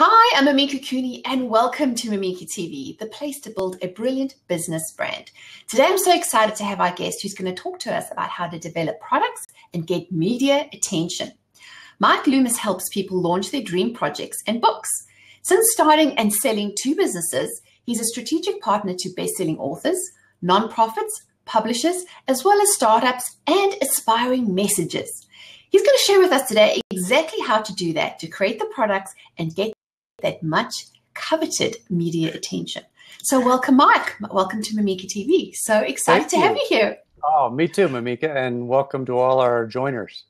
Hi, I'm Mimika Cooney and welcome to Mimika TV, the place to build a brilliant business brand. Today I'm so excited to have our guest who's going to talk to us about how to develop products and get media attention. Loomis helps people launch their dream projects and books. Since starting and selling two businesses, he's a strategic partner to best-selling authors, nonprofits, publishers, as well as startups and aspiring messages. He's going to share with us today exactly how to do that, to create the products and get that much coveted media attention. So welcome, Mike. Welcome to Mimika TV. So excited to have you here. Oh, me too, Mimika, and welcome to all our joiners.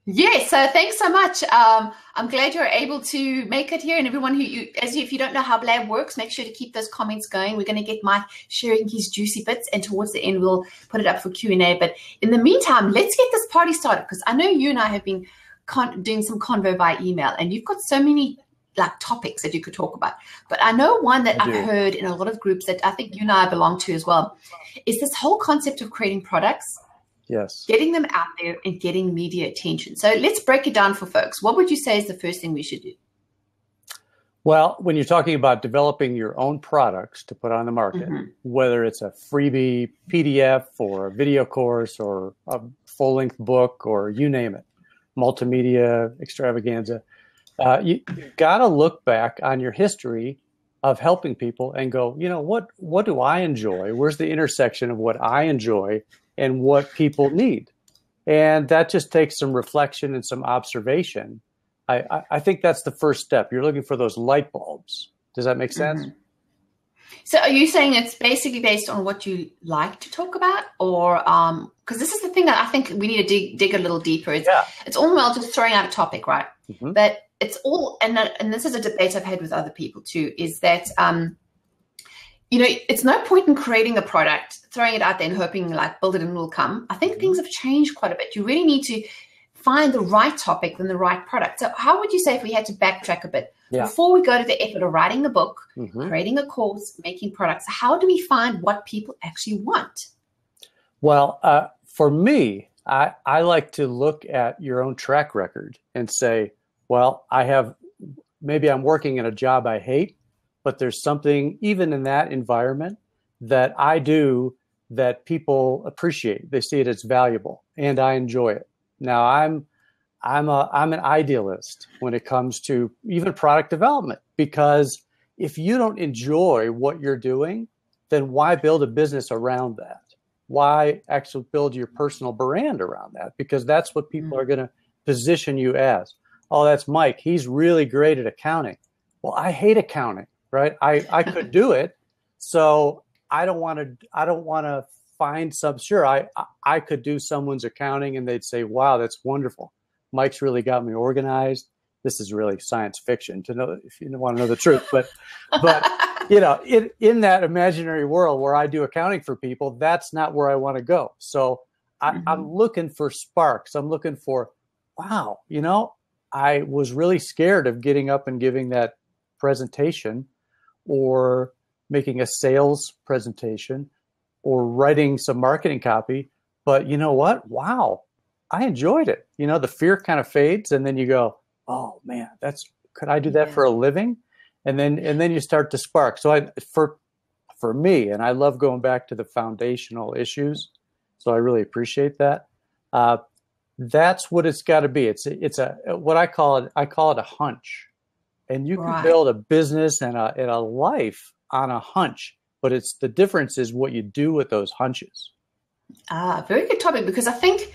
Yes, so thanks so much. I'm glad you're able to make it here, and everyone if you don't know how Blab works, make sure to keep those comments going. We're going to get Mike sharing his juicy bits, and towards the end we'll put it up for Q&A. But in the meantime, let's get this party started, because I know you and I have been doing some convo by email, and you've got so many topics that you could talk about. But I know one that I've heard in a lot of groups that I think you and I belong to as well, is this whole concept of creating products. Yes. Getting them out there and getting media attention. So let's break it down for folks. What would you say is the first thing we should do? Well, when you're talking about developing your own products to put on the market, whether it's a freebie PDF or a video course or a full-length book or you name it, multimedia extravaganza, you got to look back on your history of helping people and go, you know, what do I enjoy? Where's the intersection of what I enjoy and what people need? And that just takes some reflection and some observation. I think that's the first step. You're looking for those light bulbs. Does that make sense? So are you saying it's basically based on what you like to talk about? Or because this is the thing that I think we need to dig a little deeper. It's all well just throwing out a topic, right? But it's all, and this is a debate I've had with other people too, is that it's no point in creating a product, throwing it out there and hoping build it and it will come. I think things have changed quite a bit. You really need to find the right topic and the right product. So how would you say, if we had to backtrack a bit, before we go to the effort of writing a book, creating a course, making products, how do we find what people actually want? Well, for me, I like to look at your own track record and say, well, maybe I'm working in a job I hate, but there's something even in that environment that I do that people appreciate. They see it as valuable, and I enjoy it. Now, I'm an idealist when it comes to even product development, because if you don't enjoy what you're doing, then why build a business around that? Why actually build your personal brand around that? Because that's what people are going to position you as. Oh, that's Mike. He's really great at accounting. Well, I hate accounting. Right. I could do it. So I don't want to find I could do someone's accounting and they'd say, wow, that's wonderful. Mike's really got me organized. This is really science fiction to know, if you want to know the truth. But in that imaginary world where I do accounting for people, that's not where I want to go. So I'm looking for sparks. I'm looking for, wow, I was really scared of getting up and giving that presentation, or making a sales presentation, or writing some marketing copy. But you know what? Wow, I enjoyed it. The fear kind of fades, and then you go, oh man, could I do that for a living? And then you start to spark. So for me, and I love going back to the foundational issues. So I really appreciate that. That's what it's got to be. It's what I call it a hunch. And you can build a business and a life on a hunch, but the difference is what you do with those hunches. Very good topic, because I think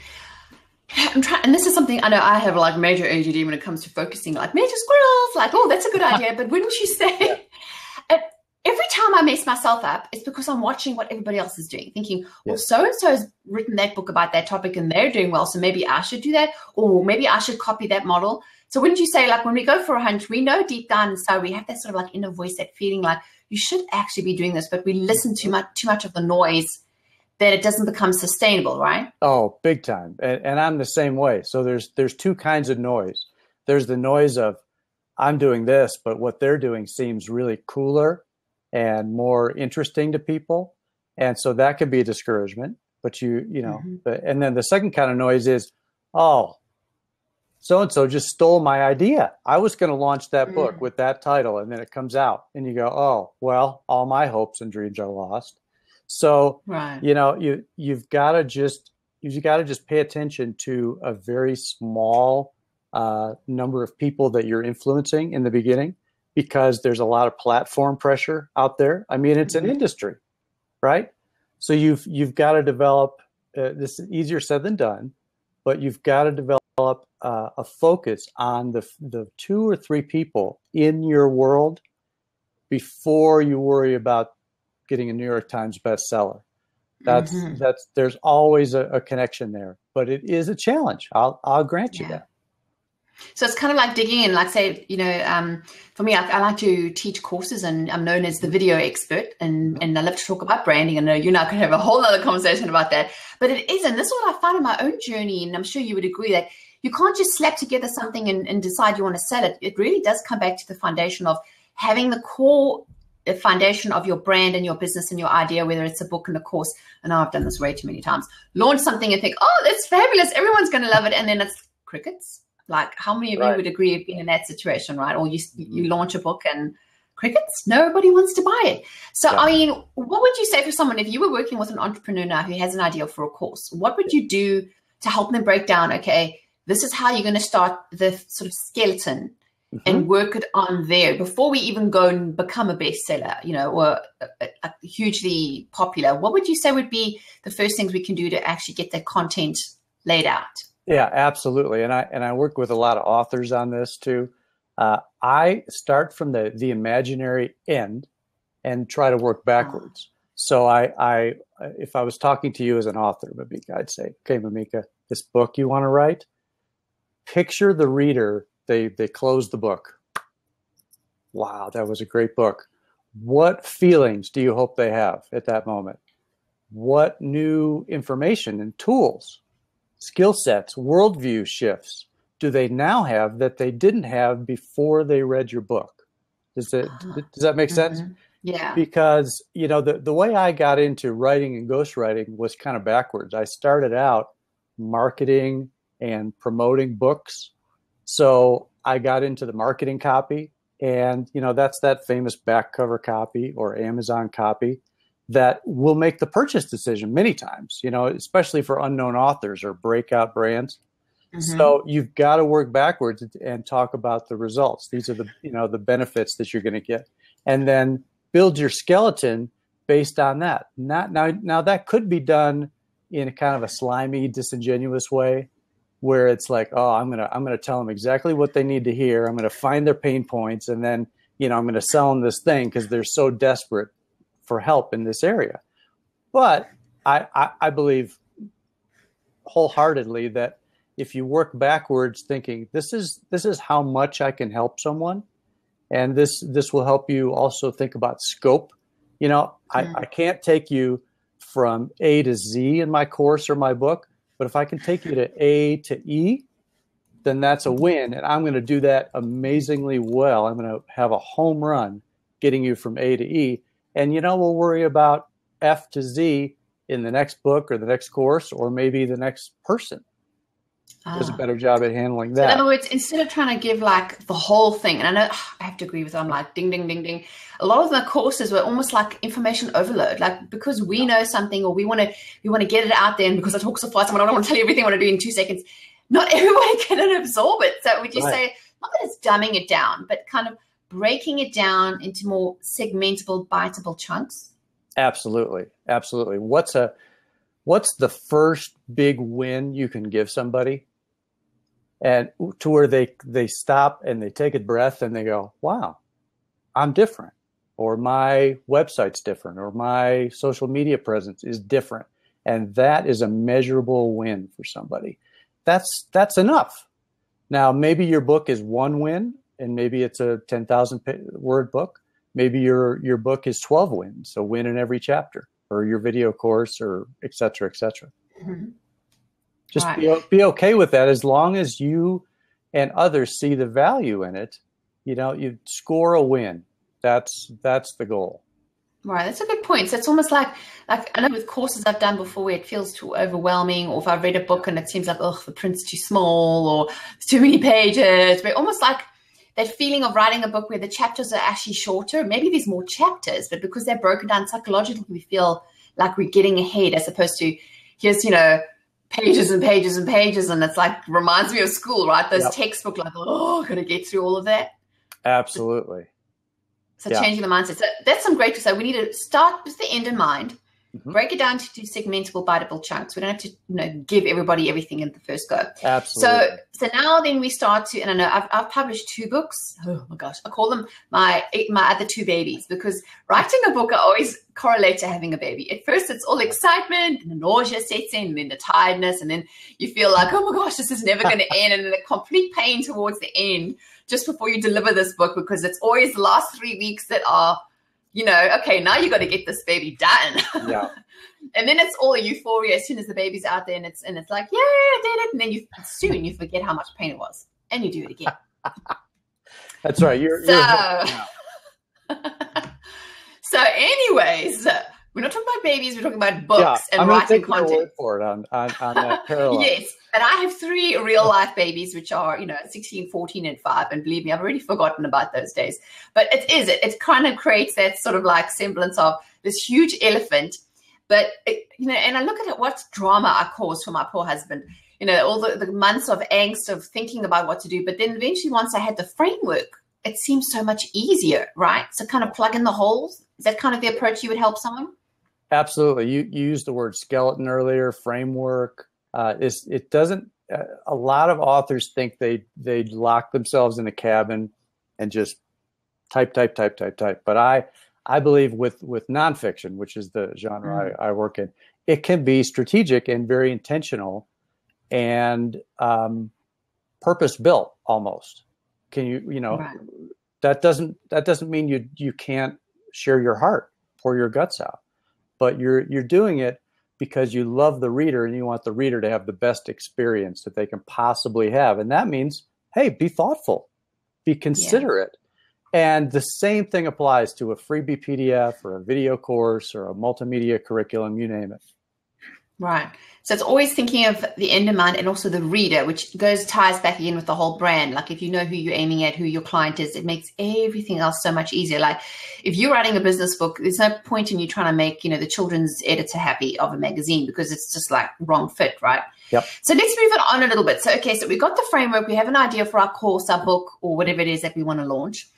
I'm trying, and this is something I know I have major ADD when it comes to focusing, major squirrels, oh, that's a good idea. But wouldn't you say, every time I mess myself up, it's because I'm watching what everybody else is doing, thinking, well, so-and-so has written that book about that topic and they're doing well, so maybe I should do that, or maybe I should copy that model. So wouldn't you say, when we go for a hunch, we know deep down inside, we have that sort of inner voice, that feeling you should actually be doing this, but we listen too much of the noise that it doesn't become sustainable, right? Oh, big time. And I'm the same way. So there's two kinds of noise. There's the noise of, I'm doing this, but what they're doing seems really cooler and more interesting to people. And so that could be a discouragement. But and then the second kind of noise is, oh, so-and-so just stole my idea. I was going to launch that book with that title, and then it comes out and you go, oh, well, all my hopes and dreams are lost. So, Right. you've got to just pay attention to a very small number of people that you're influencing in the beginning, because there's a lot of platform pressure out there. I mean, it's an industry, right? So you've got to develop, this is easier said than done, but you've got to develop a focus on the 2 or 3 people in your world before you worry about getting a New York Times bestseller. There's always a connection there, but it is a challenge. I'll grant you that. So it's kind of like digging in, like say, for me, I like to teach courses, and I'm known as the video expert, and I love to talk about branding. I know you and I could have a whole other conversation about that, but it is, and this is what I found in my own journey, and I'm sure you would agree that you can't just slap together something and decide you want to sell it. It really does come back to the foundation of having the core foundation of your brand and your business and your idea, whether it's a book and a course. And I've done this way too many times. Launch something and think, oh, that's fabulous, everyone's going to love it, and then it's crickets. Like, how many of you would agree have been in that situation, right? Or you launch a book and crickets, nobody wants to buy it. So, I mean, what would you say for someone, if you were working with an entrepreneur now who has an idea for a course, what would you do to help them break down, okay, this is how you're going to start the sort of skeleton and work it on there before we even go and become a bestseller, or a hugely popular? What would you say would be the first things we can do to actually get that content laid out? Yeah, absolutely. And I work with a lot of authors on this too. I start from the imaginary end and try to work backwards. So if I was talking to you as an author, Mimika, I'd say, okay, Mimika, this book you want to write, picture the reader. They close the book. Wow, that was a great book. What feelings do you hope they have at that moment? What new information and tools, skill sets, worldview shifts do they now have that they didn't have before they read your book? Does that make sense? Yeah. Because, the way I got into writing and ghostwriting was kind of backwards. I started out marketing and promoting books. So I got into the marketing copy, and, that's that famous back cover copy or Amazon copy that will make the purchase decision many times, especially for unknown authors or breakout brands. So you've got to work backwards and talk about the results. These are the benefits that you're going to get, and then build your skeleton based on that. Now that could be done in a kind of a slimy, disingenuous way, where it's like, oh, I'm gonna tell them exactly what they need to hear. I'm gonna find their pain points, and then I'm gonna sell them this thing because they're so desperate for help in this area. But I believe wholeheartedly that if you work backwards, thinking this is how much I can help someone, and this will help you also think about scope. I can't take you from A to Z in my course or my book, but if I can take you to A to E, then that's a win. And I'm going to do that amazingly well. I'm going to have a home run getting you from A to E. And, we'll worry about F to Z in the next book or the next course, or maybe the next person does a better job at handling that. So in other words, instead of trying to give like the whole thing, and I know I have to agree with them, like ding, ding, ding, ding. A lot of the courses were almost like information overload, like because we know something or we want to get it out there, and because I talk so fast, I don't want to tell you everything I want to do in 2 seconds. Not everybody can absorb it. So would you say, not that it's dumbing it down, but kind of breaking it down into more segmentable, biteable chunks? Absolutely. Absolutely. What's the first big win you can give somebody? And to where they stop and they take a breath and they go, wow, I'm different, or my website's different, or my social media presence is different. And that is a measurable win for somebody. That's enough. Now, maybe your book is one win, and maybe it's a 10,000 word book. Maybe your book is 12 wins, a win in every chapter, or your video course, or et cetera, et cetera. Just be okay with that, as long as you and others see the value in it. You score a win. That's the goal. Right, that's a good point. So it's almost like I know with courses I've done before where it feels too overwhelming, or if I've read a book and it seems like, oh, the print's too small or it's too many pages, but almost like that feeling of writing a book where the chapters are actually shorter. Maybe there's more chapters, but because they're broken down psychologically, we feel like we're getting ahead as opposed to here's, pages and pages and pages. And it's like, reminds me of school, right? Those textbook, like, oh, got to get through all of that. Absolutely. So changing the mindset. So that's some great to say. We need to start with the end in mind, break it down to segmentable, biteable chunks. We don't have to, give everybody everything in the first go. Absolutely. So now then we start to, and I know I've published 2 books. Oh my gosh, I call them my other 2 babies, because writing a book I always correlate to having a baby. At first it's all excitement and the nausea sets in, and then the tiredness, and then you feel like, oh my gosh, this is never going to end, and then the complete pain towards the end, just before you deliver this book, because it's always the last 3 weeks that are, okay, now you got to get this baby done. Yeah. And then it's all a euphoria as soon as the baby's out there, and it's like, yeah, I did it. And then soon you forget how much pain it was, and you do it again. That's right. So anyways, we're not talking about babies. We're talking about books and writing content. Your word for it on that parallel. Yes. And I have 3 real life babies, which are, 16, 14, and 5. And believe me, I've already forgotten about those days. But it kind of creates that sort of like semblance of this huge elephant. But, and I look at it, what drama I caused for my poor husband, all the months of angst of thinking about what to do. But then eventually, once I had the framework, it seems so much easier, right? So kind of plug in the holes. Is that kind of the approach you would help someone? Absolutely. You used the word skeleton earlier, framework. It doesn't, a lot of authors think they lock themselves in a cabin and just type. But I believe with nonfiction, which is the genre I work in, it can be strategic and very intentional and purpose built almost. Can right. that doesn't mean you can't share your heart, pour your guts out, but you're doing it because you love the reader and you want the reader to have the best experience that they can possibly have. And that means, hey, be thoughtful, be considerate. Yeah. And the same thing applies to a freebie PDF or a video course or a multimedia curriculum, you name it. Right. So it's always thinking of the end in mind and also the reader, which ties back again with the whole brand. Like if you know who you're aiming at, who your client is, it makes everything else so much easier. Like if you're writing a business book, there's no point in you trying to make, the children's editor happy of a magazine, because it's just like wrong fit, right? Yep. So let's move it on a little bit. So, okay, so we got the framework. We have an idea for our course, our book, or whatever it is that we want to launch.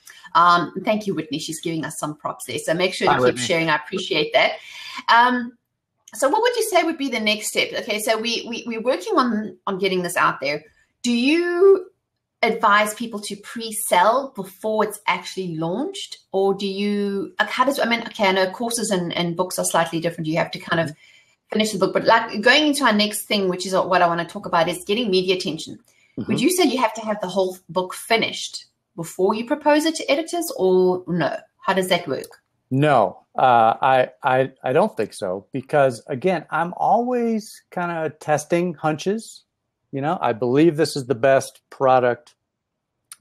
Thank you, Whitney. She's giving us some props there. So make sure to keep Whitney. sharing. I appreciate that. So what would you say would be the next step? Okay, so we're working on getting this out there. Do you advise people to pre-sell before it's actually launched? Or do you, I know courses and books are slightly different. You have to kind of finish the book. But like going into our next thing, which is what I want to talk about, is getting media attention. Mm-hmm. Would you say you have to have the whole book finished before you propose it to editors, or no? How does that work? No, I don't think so, because again, I'm always kind of testing hunches. I believe this is the best product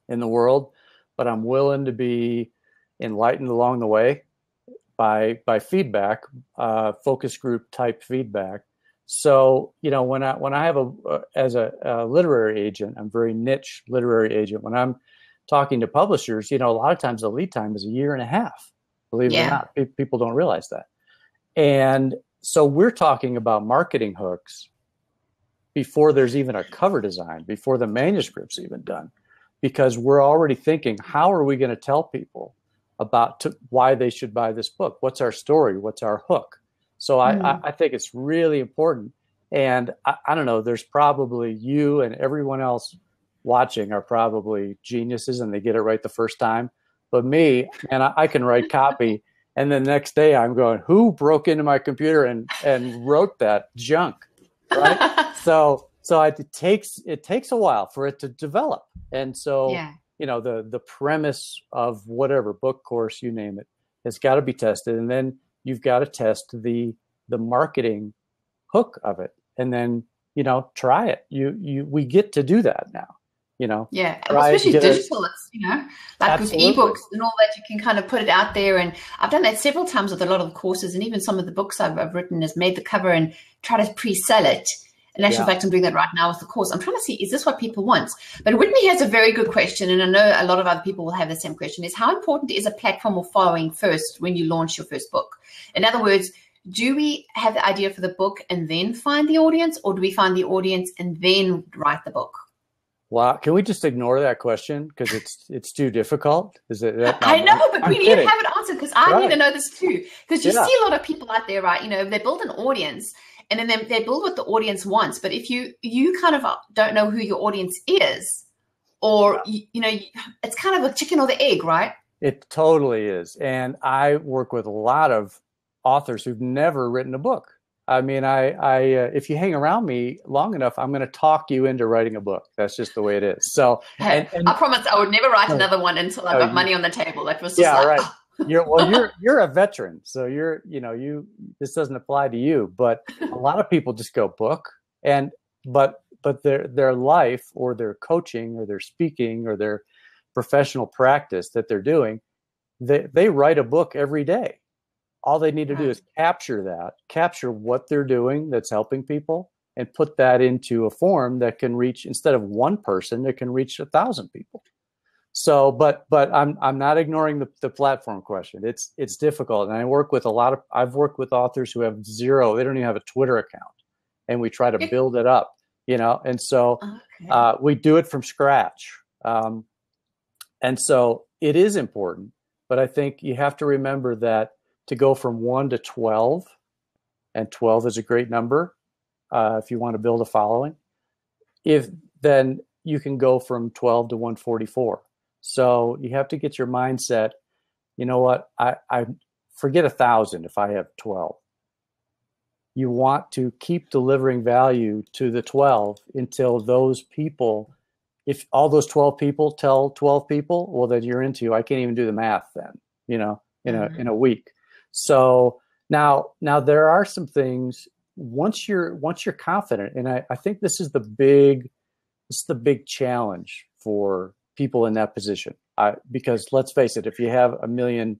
in the world, but I'm willing to be enlightened along the way by feedback, focus group type feedback. So, when I have as a literary agent, I'm very niche literary agent. When I'm talking to publishers, a lot of times the lead time is 1.5 years. Believe it or not, people don't realize that. And so we're talking about marketing hooks before there's even a cover design, before the manuscript's even done, because we're already thinking, how are we going to tell people about why they should buy this book? What's our story? What's our hook? So I think it's really important. And I don't know, there's probably you and everyone else watching are probably geniuses and they get it right the first time. But me, and I can write copy, and the next day I'm going, who broke into my computer and wrote that junk, right? So it takes a while for it to develop, and so the premise of whatever book, course, you name it, has got to be tested, and then you've got to test the marketing hook of it, and then try it. We get to do that now. Especially digital. It's like like with Absolutely. ebooks and all that, you can kind of put it out there. And I've done that several times with a lot of the courses, and even some of the books I've written is made the cover and try to pre-sell it. In actual fact, I'm doing that right now with the course. I'm trying to see, is this what people want? But Whitney has a very good question, and I know a lot of other people will have the same question, is how important is a platform or following first when you launch your first book? In other words, do we have the idea for the book and then find the audience, or do we find the audience and then write the book? Wow, can we just ignore that question because it's too difficult? Is it? I know, but we need to have it answered because I need to know this too. Because you see a lot of people out there, right? You know, they build an audience and then they build what the audience wants. But if you kind of don't know who your audience is, or you know, it's kind of a chicken or the egg, right? It totally is. And I work with a lot of authors who've never written a book. I mean, if you hang around me long enough, I'm going to talk you into writing a book. That's just the way it is. So, and I promise I would never write another one until I got money on the table. That was just right. You're a veteran, so this doesn't apply to you. But a lot of people just go book, but their life or their coaching or their speaking or their professional practice that they're doing, they write a book every day. All they need to do is capture what they're doing that's helping people, and put that into a form that can reach, instead of one person, it can reach 1,000 people. So, but I'm not ignoring the platform question. It's difficult, and I've worked with authors who have zero. They don't even have a Twitter account, and we try to build it up, And so we do it from scratch, and so it is important. But I think you have to remember that to go from 1 to 12, and 12 is a great number if you want to build a following. Then you can go from 12 to 144. So you have to get your mindset. You know what? I forget 1,000 if I have 12. You want to keep delivering value to the 12 until those people, if all those 12 people tell 12 people, well, then you're into. I can't even do the math then. In a week. So now there are some things once you're confident, and I think this is the big challenge for people in that position. Because let's face it, if you have 1 million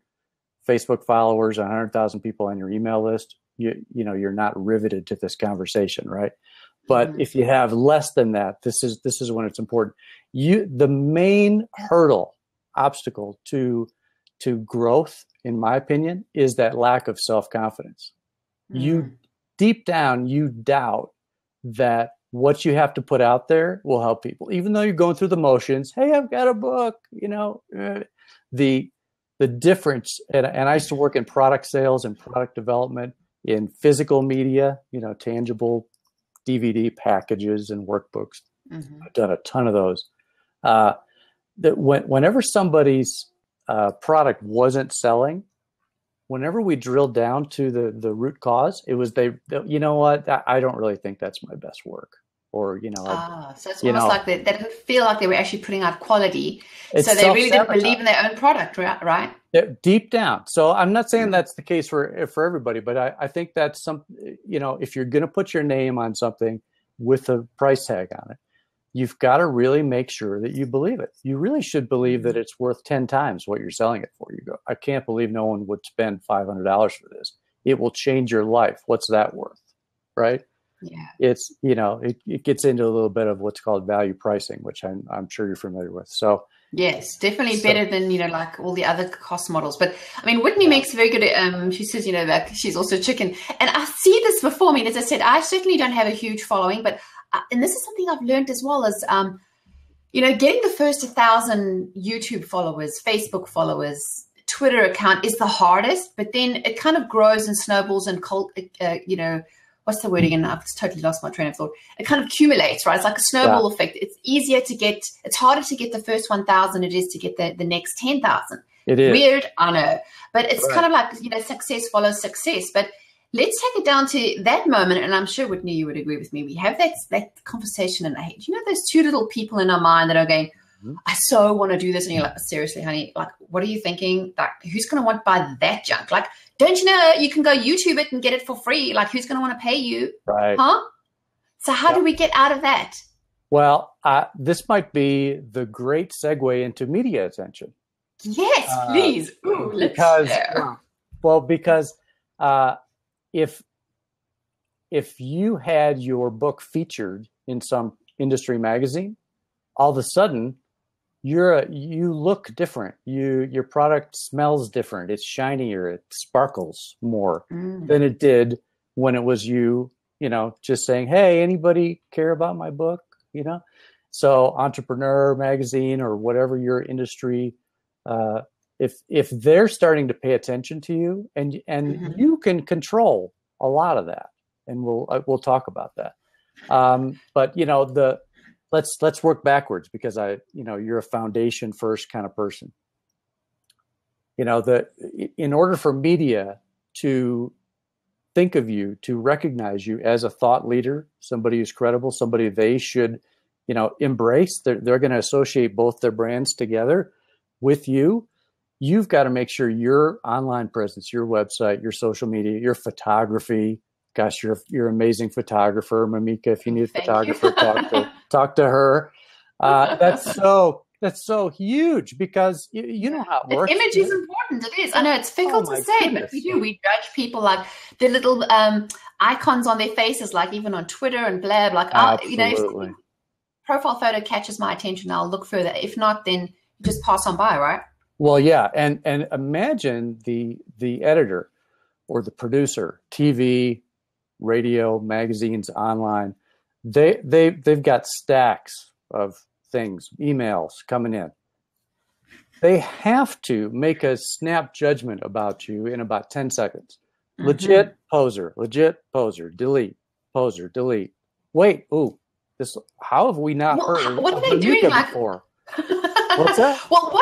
Facebook followers, 100,000 people on your email list, you're not riveted to this conversation, right? But if you have less than that, this is when it's important. The main obstacle to growth, in my opinion, is that lack of self-confidence. You deep down, you doubt that what you have to put out there will help people, even though you're going through the motions. Hey, I've got a book, the difference. And I used to work in product sales and product development in physical media, tangible DVD packages and workbooks. I've done a ton of those. Whenever somebody's product wasn't selling, whenever we drilled down to the root cause, it was you know what, I don't really think that's my best work. Or, so it's almost like they didn't feel like they were actually putting out quality. So they really didn't believe in their own product, right? Deep down. So I'm not saying that's the case for everybody, but I think that's if you're going to put your name on something with a price tag on it, you've got to really make sure that you believe it. You really should believe that it's worth 10 times what you're selling it for. You go, I can't believe no one would spend $500 for this. It will change your life. What's that worth? Right? Yeah. It's, it gets into a little bit of what's called value pricing, which I'm sure you're familiar with. So yes, definitely better than, like all the other cost models. But I mean, Whitney makes very good, she says, that she's also chicken. And I see this before me. As I said, I certainly don't have a huge following, but and this is something I've learned as well as, getting the first 1,000 YouTube followers, Facebook followers, Twitter account is the hardest, but then it kind of grows and snowballs and what's the word again? I've totally lost my train of thought. It kind of accumulates, right? It's like a snowball effect. It's harder to get the first 1,000 it is to get the next 10,000. It is. Weird, I know. But it's kind of like, success follows success. But let's take it down to that moment, and I'm sure, Whitney, you would agree with me. We have that conversation in our head. Those two little people in our mind that are going, I so want to do this. And you're like, seriously, honey, like, what are you thinking? Like, who's going to want to buy that junk? Like, don't you know you can go YouTube it and get it for free? Like, who's going to want to pay you? Right. Huh? So how do we get out of that? Well, this might be the great segue into media attention. Yes, please. Ooh, let's because share. because if you had your book featured in some industry magazine, all of a sudden you look different. Your product smells different. It's shinier. It sparkles more than it did when it was you just saying, "Hey, anybody care about my book?" So Entrepreneur magazine or whatever your industry, if they're starting to pay attention to you, and you can control a lot of that, and we'll talk about that. But let's work backwards, because you're a foundation first kind of person. In order for media to think of you, to recognize you as a thought leader, somebody who's credible, somebody they should embrace, they're going to associate both their brands together with you. You've got to make sure your online presence, your website, your social media, your photography. Gosh, you're an amazing photographer, Mimika. If you need a photographer, talk to her. That's so huge, because you know how it works. Image is important. It is. I know it's fickle to say, but we do. We judge people like the little icons on their faces, like even on Twitter and blab. Like, if profile photo catches my attention, I'll look further. If not, then just pass on by, right? Well, yeah, and imagine the editor or the producer, TV, radio, magazines, online. They've got stacks of things, emails coming in. They have to make a snap judgment about you in about 10 seconds. Legit poser, delete, poser, delete. Wait, how have we not heard what of are they doing before? What's that? Well,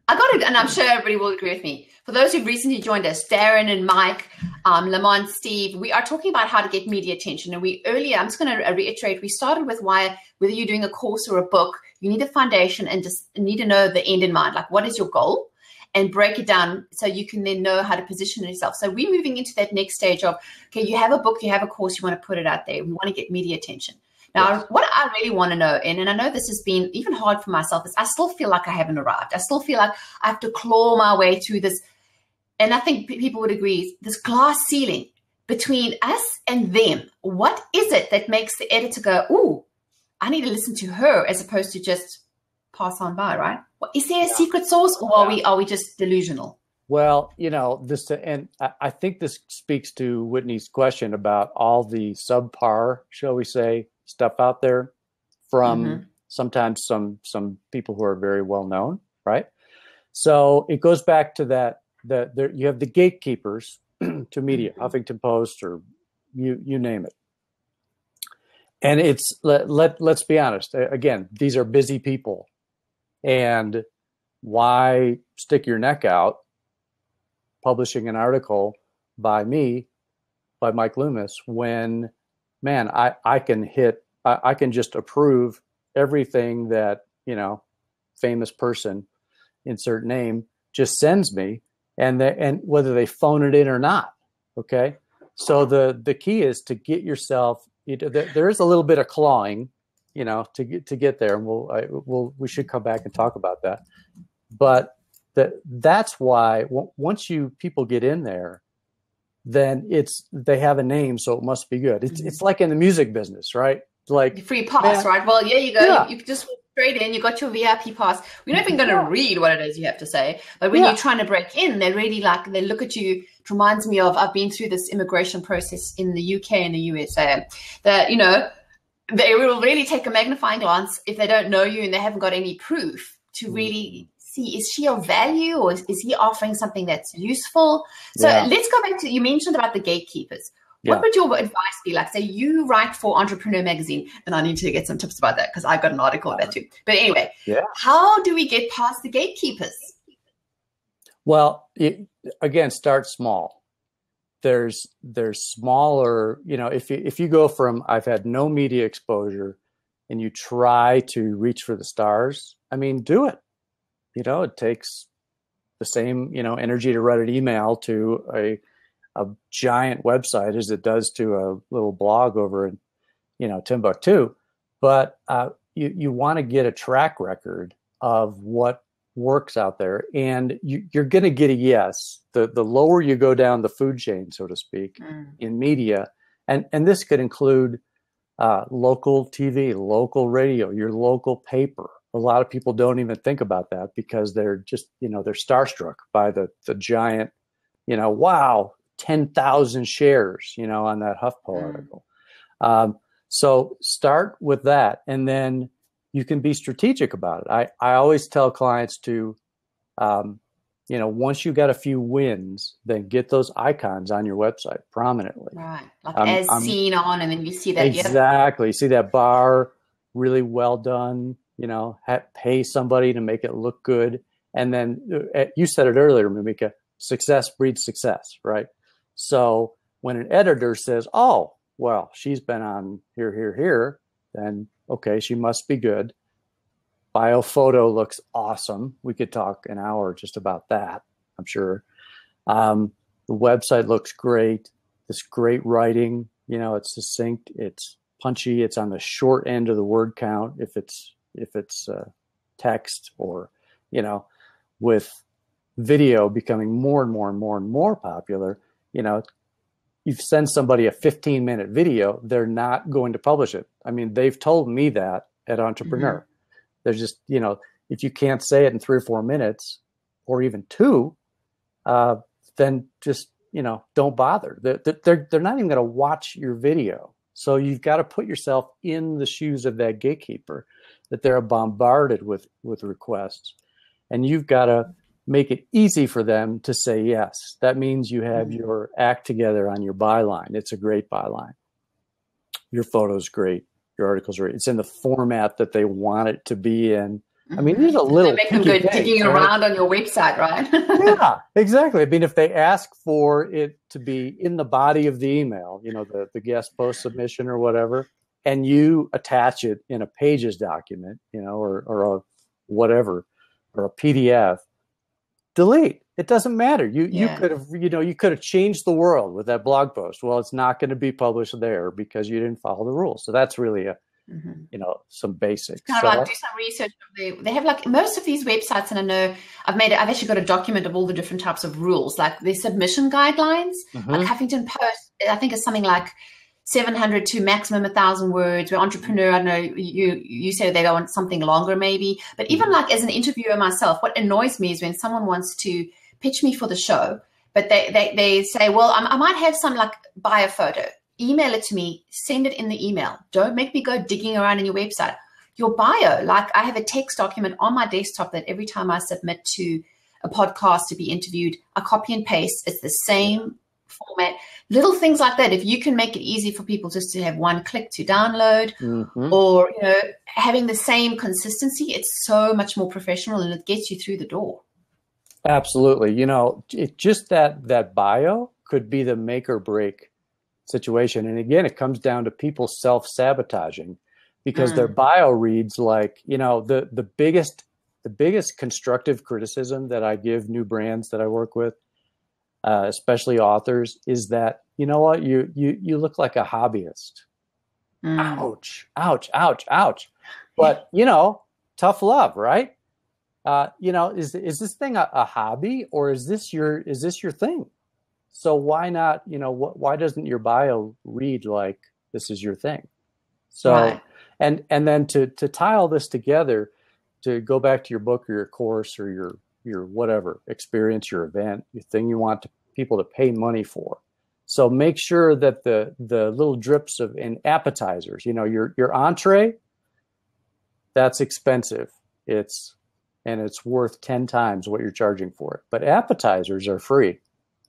I got it, and I'm sure everybody will agree with me. For those who've recently joined us, Darren and Mike, Lamont, Steve, we are talking about how to get media attention. And I'm just going to reiterate, we started with whether you're doing a course or a book, you need a foundation and just need to know the end in mind. Like, what is your goal? And break it down so you can then know how to position yourself. So we're moving into that next stage of, okay, you have a book, you have a course, you want to put it out there. We want to get media attention. Now, what I really want to know, and I know this has been even hard for myself, is I still feel like I haven't arrived. I still feel like I have to claw my way through this. And I think people would agree, this glass ceiling between us and them. What is it that makes the editor go, ooh, I need to listen to her, as opposed to just pass on by, right? Is there a secret sauce, or are we just delusional? Well, and I think this speaks to Whitney's question about all the subpar, shall we say, stuff out there from sometimes some people who are very well known, right? So it goes back to that you have the gatekeepers to media, Huffington Post, or you name it. And it's let's be honest. Again, these are busy people, and why stick your neck out publishing an article by Mike Loomis, when, man, I can just approve everything that, famous person, insert name, just sends me, and whether they phone it in or not. Okay. So the key is to get yourself, there is a little bit of clawing, to get there. And we should come back and talk about that. But that's why once people get in there, then they have a name, so it must be good. It's like in the music business, right? Like free pass, right? Well, yeah, you go. Yeah. You just straight in. You got your VIP pass. We're not even going to read what it is you have to say, but when you're trying to break in, they're really they look at you. It reminds me of, I've been through this immigration process in the UK and the USA. That they will really take a magnifying glass if they don't know you and they haven't got any proof to really see, is she of value, or is he offering something that's useful? So let's go back to, you mentioned about the gatekeepers. What would your advice be? Like, say you write for Entrepreneur Magazine, and I need to get some tips about that because I got an article about that too. But anyway, how do we get past the gatekeepers? Well, again, start small. There's smaller, if you go from, I've had no media exposure, and you try to reach for the stars, I mean, do it. It takes the same, energy to write an email to a giant website as it does to a little blog over in, Timbuktu. But you want to get a track record of what works out there, and you're going to get a yes. The lower you go down the food chain, so to speak, in media, and this could include local TV, local radio, your local paper. A lot of people don't even think about that because they're just, they're starstruck by the giant, wow, 10,000 shares, on that HuffPo article. So start with that, and then you can be strategic about it. I always tell clients to, once you got a few wins, then get those icons on your website prominently. Right, like as seen on, and then you see that. Exactly. You see that bar, really well done, pay somebody to make it look good. And then you said it earlier, Mimika, success breeds success, right? So when an editor says, oh, well, she's been on here, then okay, she must be good. Bio photo looks awesome. We could talk an hour just about that, I'm sure. The website looks great. This great writing, it's succinct, it's punchy, it's on the short end of the word count if it's text, or with video becoming more and more popular, you send somebody a 15-minute video, they're not going to publish it. I mean, they've told me that at Entrepreneur. They're just, if you can't say it in 3 or 4 minutes, or even 2, then just, don't bother. They're not even going to watch your video. So you've got to put yourself in the shoes of that gatekeeper, that they're bombarded with requests, and you've got to make it easy for them to say yes. That means you have your act together on your byline. It's a great byline. Your photo's great. Your article's great. It's in the format that they want it to be in. I mean, there's a little. They make them go digging around on your website, right? Yeah, exactly. I mean, if they ask for it to be in the body of the email, the guest post submission or whatever, and you attach it in a Pages document, or a whatever, or a PDF, delete. It doesn't matter. You could have changed the world with that blog post. Well, it's not going to be published there because you didn't follow the rules. So that's really some basics. Kind of do some research. They have like most of these websites, and I know I've actually got a document of all the different types of rules, like their submission guidelines. Like Huffington Post, I think it's something like 700 to maximum 1,000 words. Where Entrepreneur, I don't know, you say they want something longer maybe. But even like as an interviewer myself, what annoys me is when someone wants to pitch me for the show, but they say, well, I might have some like bio photo. Email it to me, send it in the email. Don't make me go digging around in your website. Your bio, like I have a text document on my desktop that every time I submit to a podcast to be interviewed, I copy and paste. It's the same format. Little things like that. If you can make it easy for people just to have one click to download, or having the same consistency, it's so much more professional and it gets you through the door. Absolutely. Just that bio could be the make or break situation. And again, it comes down to people self-sabotaging because their bio reads like, the biggest constructive criticism that I give new brands that I work with, especially authors, is that, you look like a hobbyist. Ouch, ouch, ouch, ouch. But, tough love, right? Is this thing a hobby, or is this your thing? So why not, why doesn't your bio read like this is your thing? So, right. and then to tie all this together, to go back to your book or your course or your whatever experience, your event, your thing you want people to pay money for. So make sure that the little drips and appetizers, your entree, that's expensive. It's worth 10 times what you're charging for it. But appetizers are free,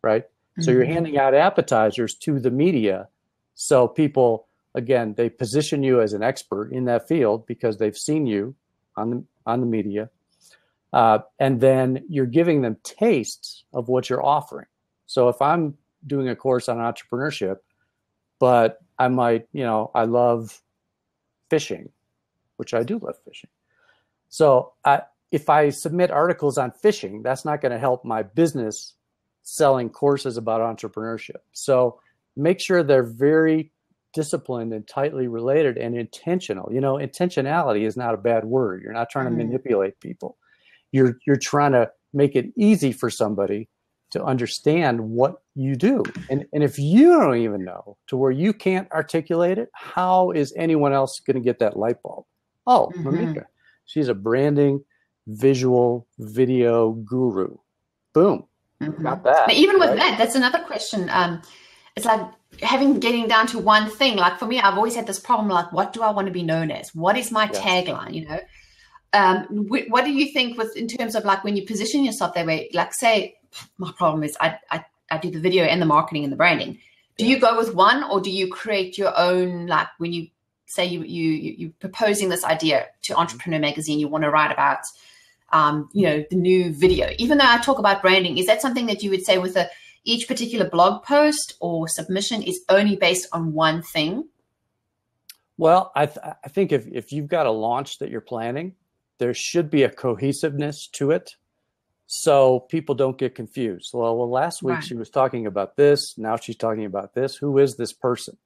right? So you're handing out appetizers to the media. So people, again, they position you as an expert in that field because they've seen you on the media. And then you're giving them tastes of what you're offering. So if I'm doing a course on entrepreneurship, but I might, I love fishing, which I do love fishing. So if I submit articles on fishing, that's not going to help my business selling courses about entrepreneurship. So make sure they're very disciplined and tightly related and intentional. Intentionality is not a bad word. You're not trying to manipulate people. You're trying to make it easy for somebody to understand what you do. And if you don't even know to where you can't articulate it, how is anyone else going to get that light bulb? Oh, Mimika, she's a branding, visual, video guru. Boom. Got that. But even with that, that's another question. It's like getting down to one thing. Like for me, I've always had this problem, like, what do I want to be known as? What is my tagline, you know? What do you think in terms of like when you position yourself that way, like say, my problem is I do the video and the marketing and the branding. Do you go with one, or do you create your own, like when you say you're proposing this idea to Entrepreneur Magazine, you want to write about, you know, the new video, even though I talk about branding, is that something that you would say with each particular blog post or submission is only based on one thing? Well, I think if you've got a launch that you're planning, there should be a cohesiveness to it, so people don't get confused. Well, last week she was talking about this. Now she's talking about this. Who is this person?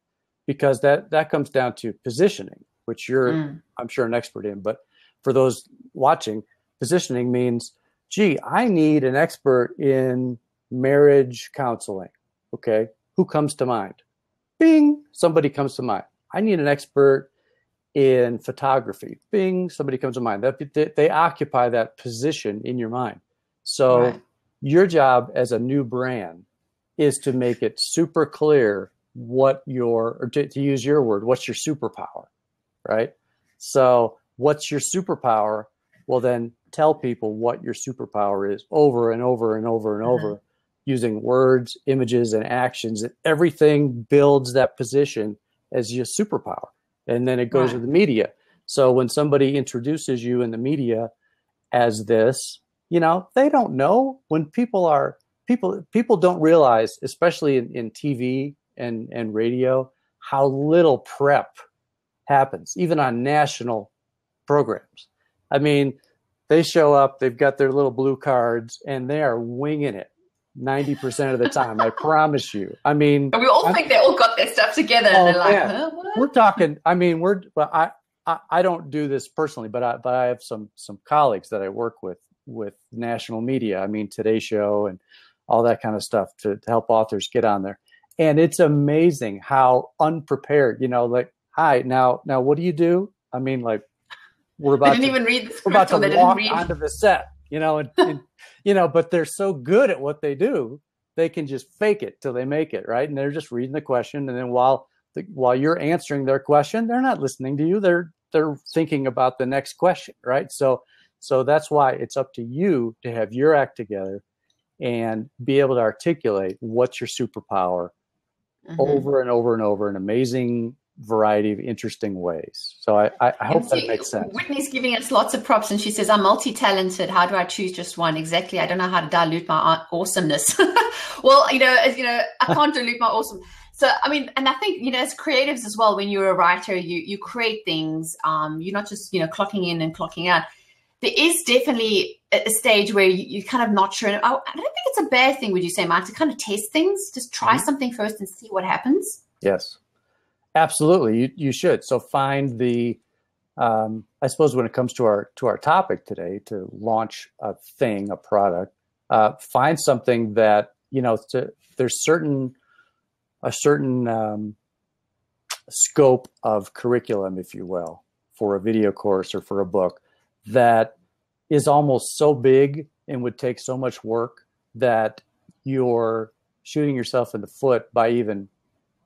Because that comes down to positioning, which you're, I'm sure, an expert in. But for those watching, positioning means, gee, I need an expert in marriage counseling. Okay, who comes to mind? Bing, somebody comes to mind. I need an expert in photography. Bing, somebody comes to mind. They occupy that position in your mind. So your job as a new brand is to make it super clear what or to use your word, what's your superpower, right? So what's your superpower? Well, then tell people what your superpower is over and over and over and over, using words, images, and actions. And everything builds that position as your superpower. And then it goes to the media. So when somebody introduces you in the media as this, you know, they don't know. When people don't realize, especially in TV and radio, how little prep happens, even on national programs. I mean, they show up, they've got their little blue cards, and they are winging it 90% of the time. I promise you. I mean, and we all think they all got their stuff together. And they're like, huh, what? We're talking. I mean, I don't do this personally, but I have some colleagues that I work with national media. I mean, Today Show and all that kind of stuff to help authors get on there. And it's amazing how unprepared, you know, like, hi, now what do you do? I mean, like, we're about to walk onto the set, you know, and you know, but they're so good at what they do, they can just fake it till they make it, right? And they're just reading the question, and then while you're answering their question, they're not listening to you. They're thinking about the next question, right? So that's why it's up to you to have your act together and be able to articulate what's your superpower over and over and over in amazing variety of interesting ways. So I hope that makes sense. Whitney's giving us lots of props, and she says, I'm multi-talented. How do I choose just one? Exactly. I don't know how to dilute my awesomeness. Well, you know, I can't dilute my awesome. So, I mean, and I think, you know, as creatives as well, when you're a writer, you create things. You're not just, you know, clocking in and clocking out. There is definitely a stage where you're kind of not sure. I don't think it's a bad thing, would you say, Mike, to kind of test things, just try something first and see what happens? Yes, absolutely. You should. So find the, I suppose when it comes to our topic today, to launch a thing, a product, find something that, you know, there's a certain scope of curriculum, if you will, for a video course or for a book that is almost so big and would take so much work that you're shooting yourself in the foot by even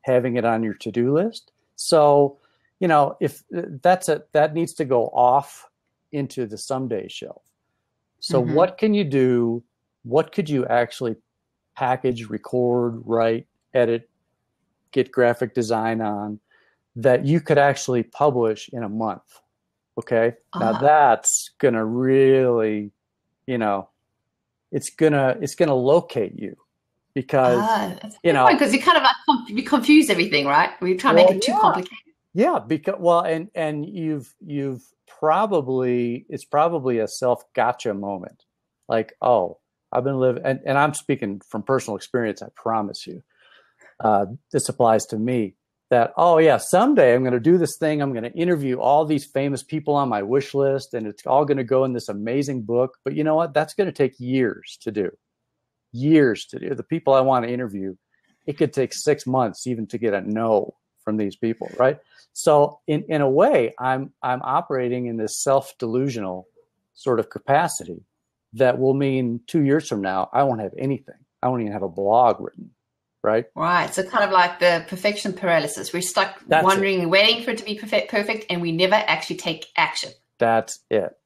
having it on your to-do list. So, you know, if that needs to go off into the someday shelf. So what can you do? What could you actually package, record, write, edit, get graphic design on that you could actually publish in a month? Okay. Now that's going to really, you know, it's going to locate you because, you know, because you kind of like you confuse everything, right? We try to make it too complicated. Yeah. Because, well, and it's probably a self-gotcha moment. Like, oh, I've been living, and I'm speaking from personal experience. I promise you, this applies to me. that, oh yeah, someday I'm going to do this thing. I'm going to interview all these famous people on my wish list, and it's all going to go in this amazing book. But you know what? That's going to take years to do. Years to do. The people I want to interview, it could take 6 months even to get a no from these people, right? So in a way, I'm operating in this self-delusional sort of capacity that will mean 2 years from now, I won't have anything. I won't even have a blog written, right? Right. So kind of like the perfection paralysis. We're stuck wondering, waiting for it to be perfect, and we never actually take action. That's it.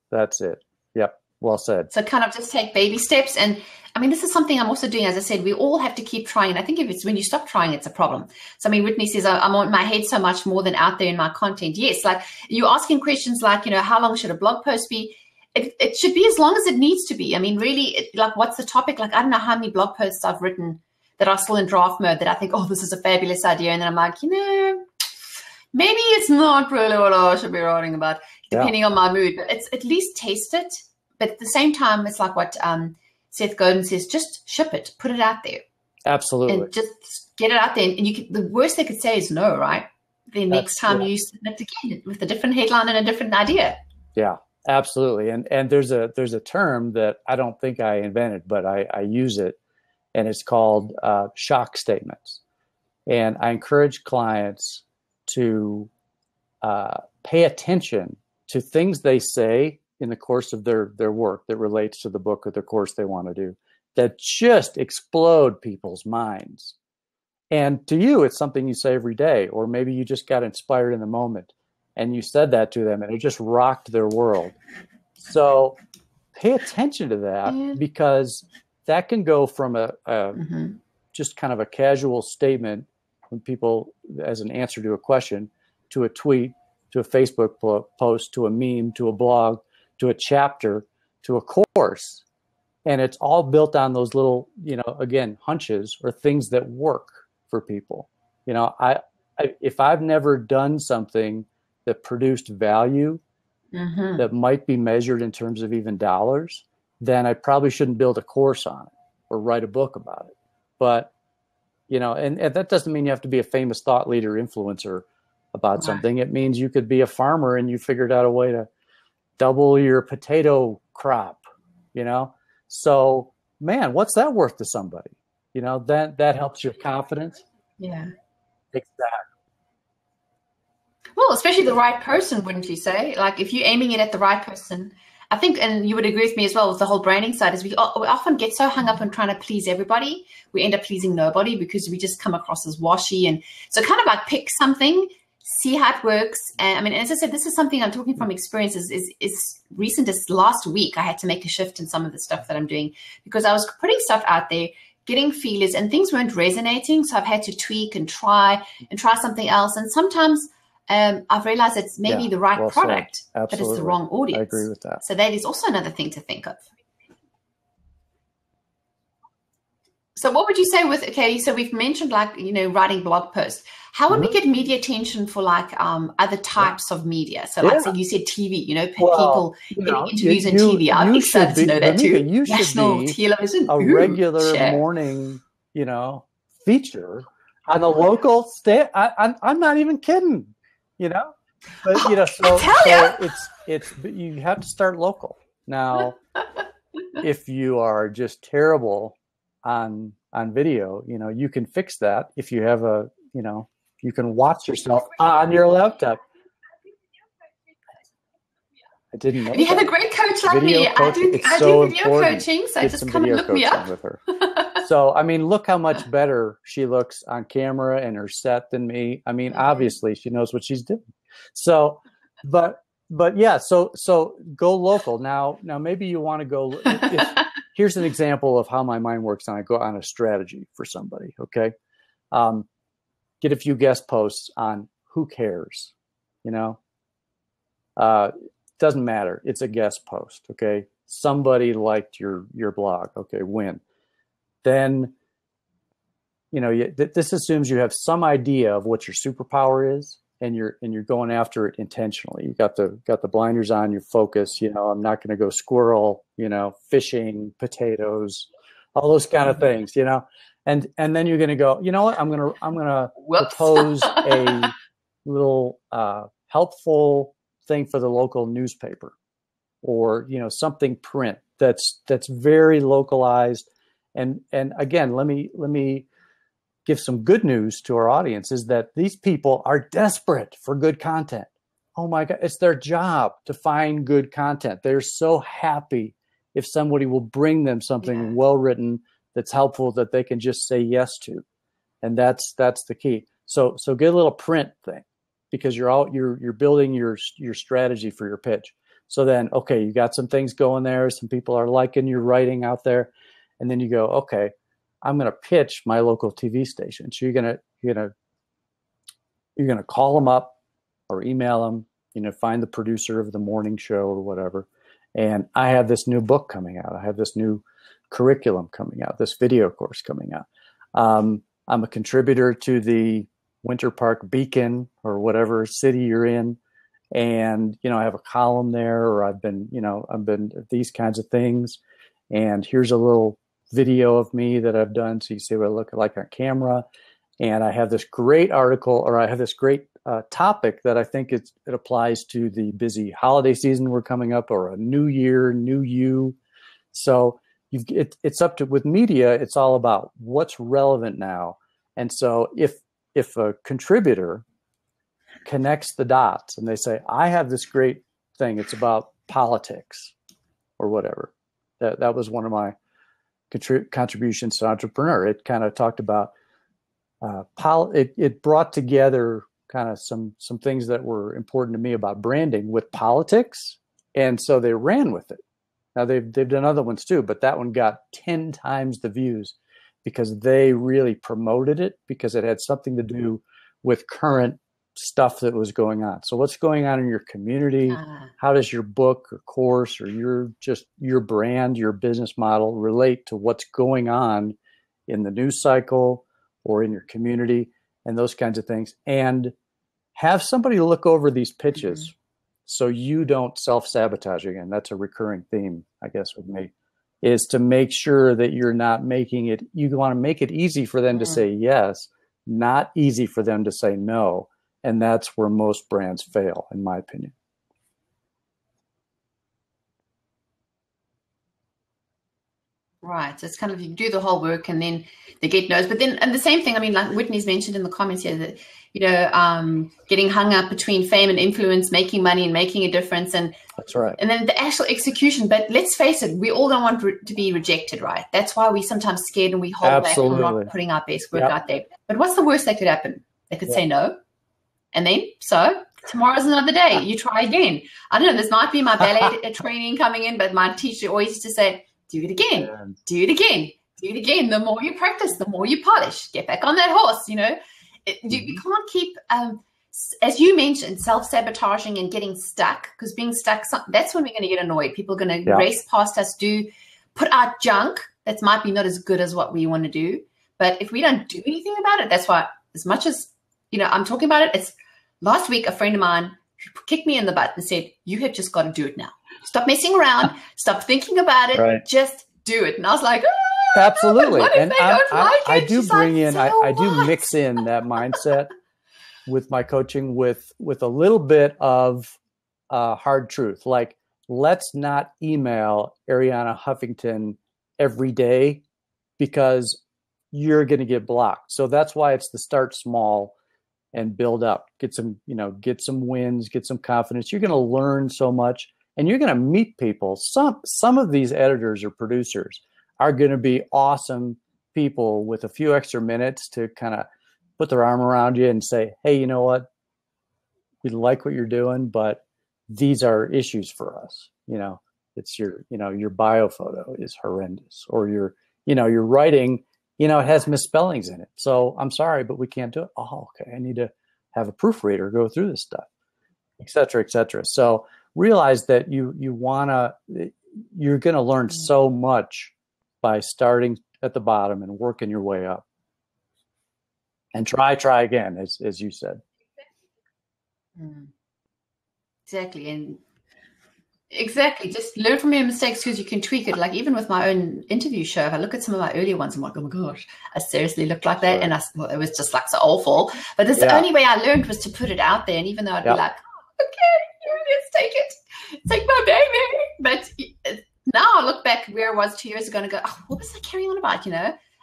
Yep. Well said. So kind of just take baby steps. And I mean, this is something I'm also doing. As I said, we all have to keep trying. And I think if it's when you stop trying, it's a problem. So I mean, Whitney says, I'm on my head so much more than out there in my content. Yes. Like you're asking questions like, how long should a blog post be? It should be as long as it needs to be. I mean, really, like what's the topic? Like, I don't know how many blog posts I've written that are still in draft mode that I think, oh, this is a fabulous idea. And then I'm like, maybe it's not really what I should be writing about, depending on my mood. But it's at least taste it. But at the same time, it's like what Seth Godin says, just ship it, put it out there. Absolutely. And just get it out there. And the worst they could say is no, right? The next time you submit again with a different headline and a different idea. Yeah, absolutely. And there's a term that I don't think I invented, but I use it, and it's called shock statements. And I encourage clients to pay attention to things they say in the course of their work that relates to the book or the course they want to do, that just explode people's minds. And to you, it's something you say every day, or maybe you just got inspired in the moment and you said that to them and it just rocked their world. So pay attention to that, because that can go from a just kind of a casual statement from people as an answer to a question, to a tweet, to a Facebook post, to a meme, to a blog, to a chapter, to a course. And it's all built on those little, again, hunches or things that work for people. If I've never done something that produced value that might be measured in terms of even dollars, then I probably shouldn't build a course on it or write a book about it. But, and that doesn't mean you have to be a famous thought leader influencer about something. It means you could be a farmer and you figured out a way to double your potato crop, So, man, what's that worth to somebody? That helps your confidence. Yeah. Exactly. Well, especially the right person, wouldn't you say? Like if you're aiming it at the right person, I think, and you would agree with me as well with the whole branding side, is we often get so hung up on trying to please everybody. We end up pleasing nobody because we just come across as washy. And so kind of like pick something, see how it works. And I mean, as I said, this is something I'm talking from experience is recent as last week. I had to make a shift in some of the stuff that I'm doing because I was putting stuff out there, getting feelers, and things weren't resonating. So I've had to tweak and try something else. And sometimes I've realized it's maybe the right product, but it's the wrong audience. I agree with that. So that is also another thing to think of. So what would you say so we've mentioned writing blog posts. How would we get media attention for other types of media? So like you said TV, people getting interviews on TV. I'm excited to know that too. You National should be television. a regular morning, feature on the local state. I'm not even kidding, But so it's you have to start local. Now, if you are just terrible on video, you can fix that if you have you can watch yourself on your laptop. I didn't know. And you have a great coach like me. I do video coaching, so just come and look me up. With her. So, I mean, look how much better she looks on camera and her set than me. I mean, obviously she knows what she's doing. So, but yeah, so go local. Now maybe you want to go. Here's an example of how my mind works when I go on a strategy for somebody. Okay. Get a few guest posts on who cares, doesn't matter. It's a guest post. Okay. Somebody liked your blog. Okay. Win. Then, this assumes you have some idea of what your superpower is, and you're going after it intentionally. You got the blinders on, your focus, I'm not going to go squirrel, fishing, potatoes, all those kind of things, And then you're going to go, you know what? I'm going to Whoops. propose a little helpful thing for the local newspaper, or something print that's very localized. And again, let me give some good news to our audience, is that these people are desperate for good content. Oh my God, it's their job to find good content. They're so happy if somebody will bring them something well written that's helpful, that they can just say yes to. And that's the key. So get a little print thing, because you're building your strategy for your pitch. So then, okay, you got some things going there. Some people are liking your writing out there. And then you go, okay, I'm going to pitch my local TV station. So you're going to call them up or email them, find the producer of the morning show or whatever. And I have this new book coming out. I have this new curriculum coming out, this video course coming out. I'm a contributor to the Winter Park Beacon or whatever city you're in. And, I have a column there, or I've been these kinds of things. And here's a little video of me that I've done, so you see what I look like on camera. And I have this great article, or I have this great topic that I think it applies to the busy holiday season we're coming up, or a new year, new you. So it's up to, with media, it's all about what's relevant now. And so if a contributor connects the dots and they say, I have this great thing, it's about politics or whatever. That was one of my contributions to Entrepreneur. It kind of talked about it brought together kind of some things that were important to me about branding with politics, and so they ran with it. Now they've done other ones too, but that one got 10 times the views because they really promoted it, because it had something to do with current stuff that was going on. So what's going on in your community? How does your book or course or your brand, your business model relate to what's going on in the news cycle or in your community, and those kinds of things? And have somebody look over these pitches so you don't self-sabotage again. That's a recurring theme, I guess, with me, is to make sure that you're not making it, you want to make it easy for them to say yes, not easy for them to say no. And that's where most brands fail, in my opinion. Right. So it's kind of, you do the whole work and then they get no's. But then, and the same thing, I mean, like Whitney's mentioned in the comments here, that, getting hung up between fame and influence, making money and making a difference. And that's right. And then the actual execution. But let's face it, we all don't want to be rejected, right? That's why we sometimes scared and we hold back and we're not putting our best work out there. But what's the worst that could happen? They could say no. And then, so tomorrow's another day. You try again. I don't know, this might be my ballet training coming in, but my teacher always used to say, do it again, do it again, do it again. The more you practice, the more you polish. Get back on that horse, You can't keep, as you mentioned, self-sabotaging and getting stuck, because being stuck, that's when we're going to get annoyed. People are going to race past us, put out junk that might be not as good as what we want to do. But if we don't do anything about it, that's why, as much as, I'm talking about it, it's last week, a friend of mine kicked me in the butt and said, you have just got to do it now. Stop messing around. Stop thinking about it. Right. Just do it. And I was like, absolutely. And I do do mix in that mindset with my coaching with a little bit of hard truth. Like, let's not email Ariana Huffington every day because you're going to get blocked. So that's why it's the start small and build up. Get some wins, get some confidence. You're going to learn so much, and you're going to meet people. Some of these editors or producers are going to be awesome people with a few extra minutes to kind of put their arm around you and say, hey, you know what? We like what you're doing, but these are issues for us. It's your bio photo is horrendous, or your writing, it has misspellings in it. So I'm sorry, but we can't do it. Oh, okay. I need to have a proofreader go through this stuff, et cetera, et cetera. So realize that you're going to learn so much by starting at the bottom and working your way up, and try again, as you said. Exactly. And Exactly. Just learn from your mistakes because you can tweak it. Like even with my own interview show, if I look at some of my earlier ones, I'm like, oh my gosh, I seriously looked like that. Right. And well, it was just like so awful. But this the only way I learned was to put it out there. And even though I'd be like, oh, okay, let's take it. Take my baby. But now I look back where I was 2 years ago and go, oh, what was I carrying on about?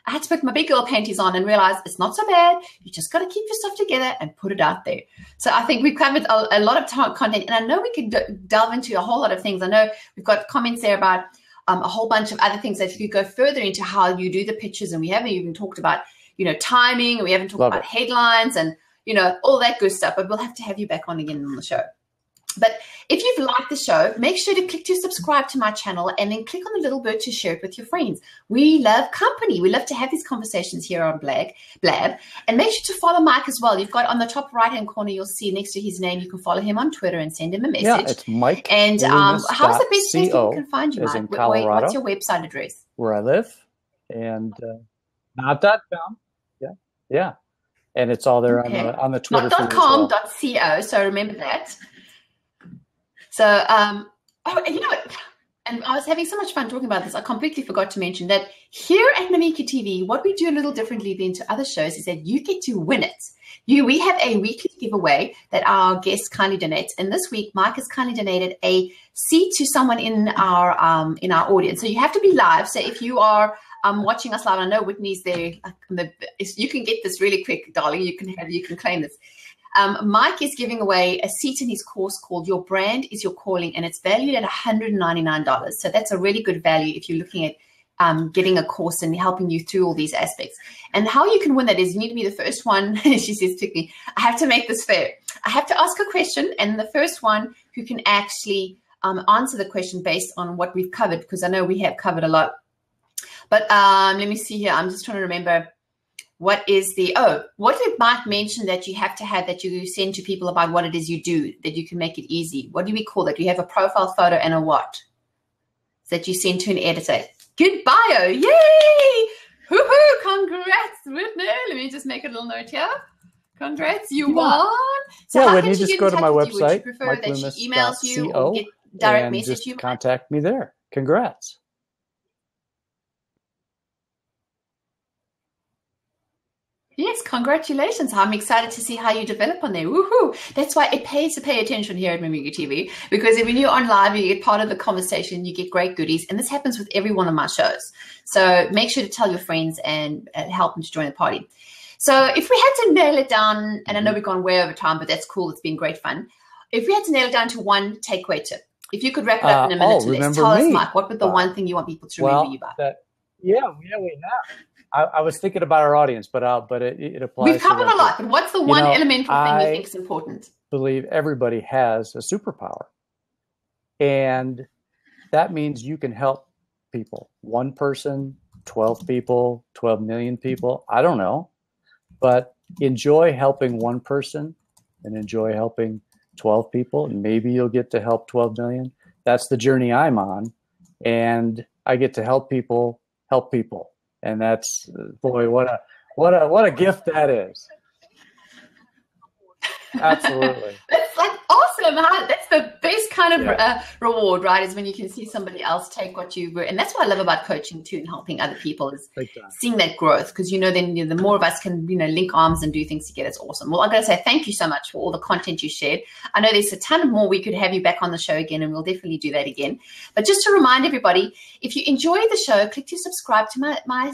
I had to put my big girl panties on and realize it's not so bad. You just got to keep your stuff together and put it out there. So I think we've covered a lot of content, and I know we could delve into a whole lot of things. I know we've got comments there about a whole bunch of other things that you could go further into how you do the pictures, and we haven't even talked about, timing, and we haven't talked about headlines and, all that good stuff, but we'll have to have you back on again on the show. But if you've liked the show, make sure to click to subscribe to my channel and then click on the little bird to share it with your friends. We love company. We love to have these conversations here on Blab. And make sure to follow Mike as well. You've got on the top right-hand corner, you'll see next to his name, you can follow him on Twitter and send him a message. Yeah, it's Mike. And how's the best place people can find you, Mike? What's your website address? Where I live. And not.com. Yeah. And it's all there on the Twitter. Not .com, .co. So remember that. So, and I was having so much fun talking about this. I completely forgot to mention that here at Mimika TV, what we do a little differently than to other shows is that you get to win it. We have a weekly giveaway that our guest kindly donates. And this week, Mike has kindly donated a seat to someone in our audience. So you have to be live. So if you are watching us live, I know Whitney's there. You can get this really quick, darling. You can claim this. Mike is giving away a seat in his course called Your Brand is Your Calling, and it's valued at $199. So that's a really good value if you're looking at getting a course and helping you through all these aspects. And how you can win that is you need to be the first one. She says to me, I have to make this fair. I have to ask a question, and the first one who can actually answer the question based on what we've covered, because I know we have covered a lot. But let me see here. I'm just trying to remember. What did Mike mention that you have to have that you send to people about what it is you do, that you can make it easy? What do we call that? You have a profile photo and a what? That you send to an editor. Good bio. Yay! Hoo-hoo! Congrats, Whitney. Let me just make a little note here. Congrats, you won. So when you just go to my website, would you prefer that she emails you or get direct message just you? Contact me there. Congrats. Yes, congratulations. I'm excited to see how you develop on there. Woohoo! That's why it pays to pay attention here at Mimika TV, because when you're on live, you get part of the conversation, you get great goodies, and this happens with every one of my shows. So make sure to tell your friends and help them to join the party. So if we had to nail it down, and I know we've gone way over time, but that's cool. It's been great fun. If we had to nail it down to one takeaway tip, if you could wrap it up in a minute or less, tell us, Mike, what would the one thing you want people to remember you by? We have. I was thinking about our audience, but it applies. We've covered a lot, but what's the one elemental thing you think is important? I believe everybody has a superpower. And that means you can help people. One person, 12 people, 12 million people. I don't know. But enjoy helping one person and enjoy helping 12 people. And maybe you'll get to help 12 million. That's the journey I'm on. And I get to help people help people. And that's, boy, what a gift that is. Absolutely. That's like awesome. Huh? That's the best kind of reward, right? Is when you can see somebody else take what you were. And that's what I love about coaching too and helping other people is seeing that growth. Because, then the more of us can, link arms and do things together, it's awesome. Well, I'm going to say thank you so much for all the content you shared. I know there's a ton more we could have you back on the show again, and we'll definitely do that again. But just to remind everybody, if you enjoy the show, click to subscribe to my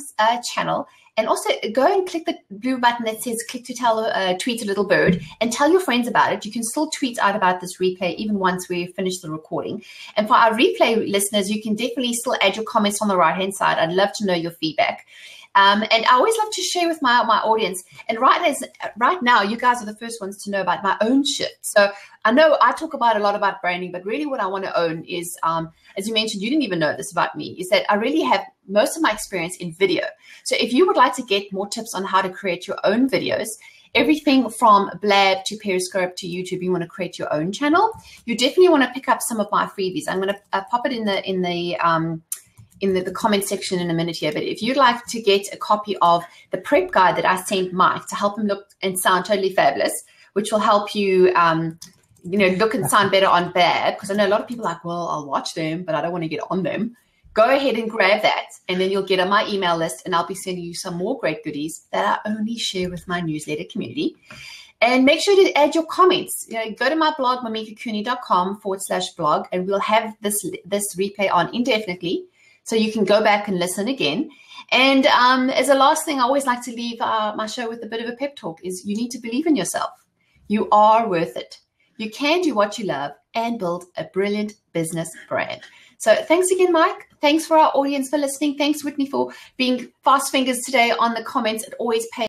channel. And also go and click the blue button that says click to tweet a little bird and tell your friends about it. You can still tweet out about this replay even once we finish the recording. And for our replay listeners, you can definitely still add your comments on the right-hand side. I'd love to know your feedback. And I always love to share with my audience. And right now, you guys are the first ones to know about my own shit. So I know I talk a lot about branding, but really what I want to own is, as you mentioned, you didn't even know this about me, is that I really have most of my experience in video. So if you would like to get more tips on how to create your own videos, everything from Blab to Periscope to YouTube, you want to create your own channel, you definitely want to pick up some of my freebies. I'm going to pop it in the comment section in a minute here. But if you'd like to get a copy of the prep guide that I sent Mike to help him look and sound totally fabulous, which will help you look and sound better on bad, because I know a lot of people are like, well, I'll watch them, but I don't want to get on them. Go ahead and grab that, and then you'll get on my email list, and I'll be sending you some more great goodies that I only share with my newsletter community. And make sure to add your comments. Go to my blog, mimikacooney.com/blog, and we'll have this replay on indefinitely, so you can go back and listen again. And as a last thing, I always like to leave my show with a bit of a pep talk, is you need to believe in yourself. You are worth it. You can do what you love and build a brilliant business brand. So thanks again, Mike. Thanks for our audience for listening. Thanks, Whitney, for being fast fingers today on the comments. It always pays.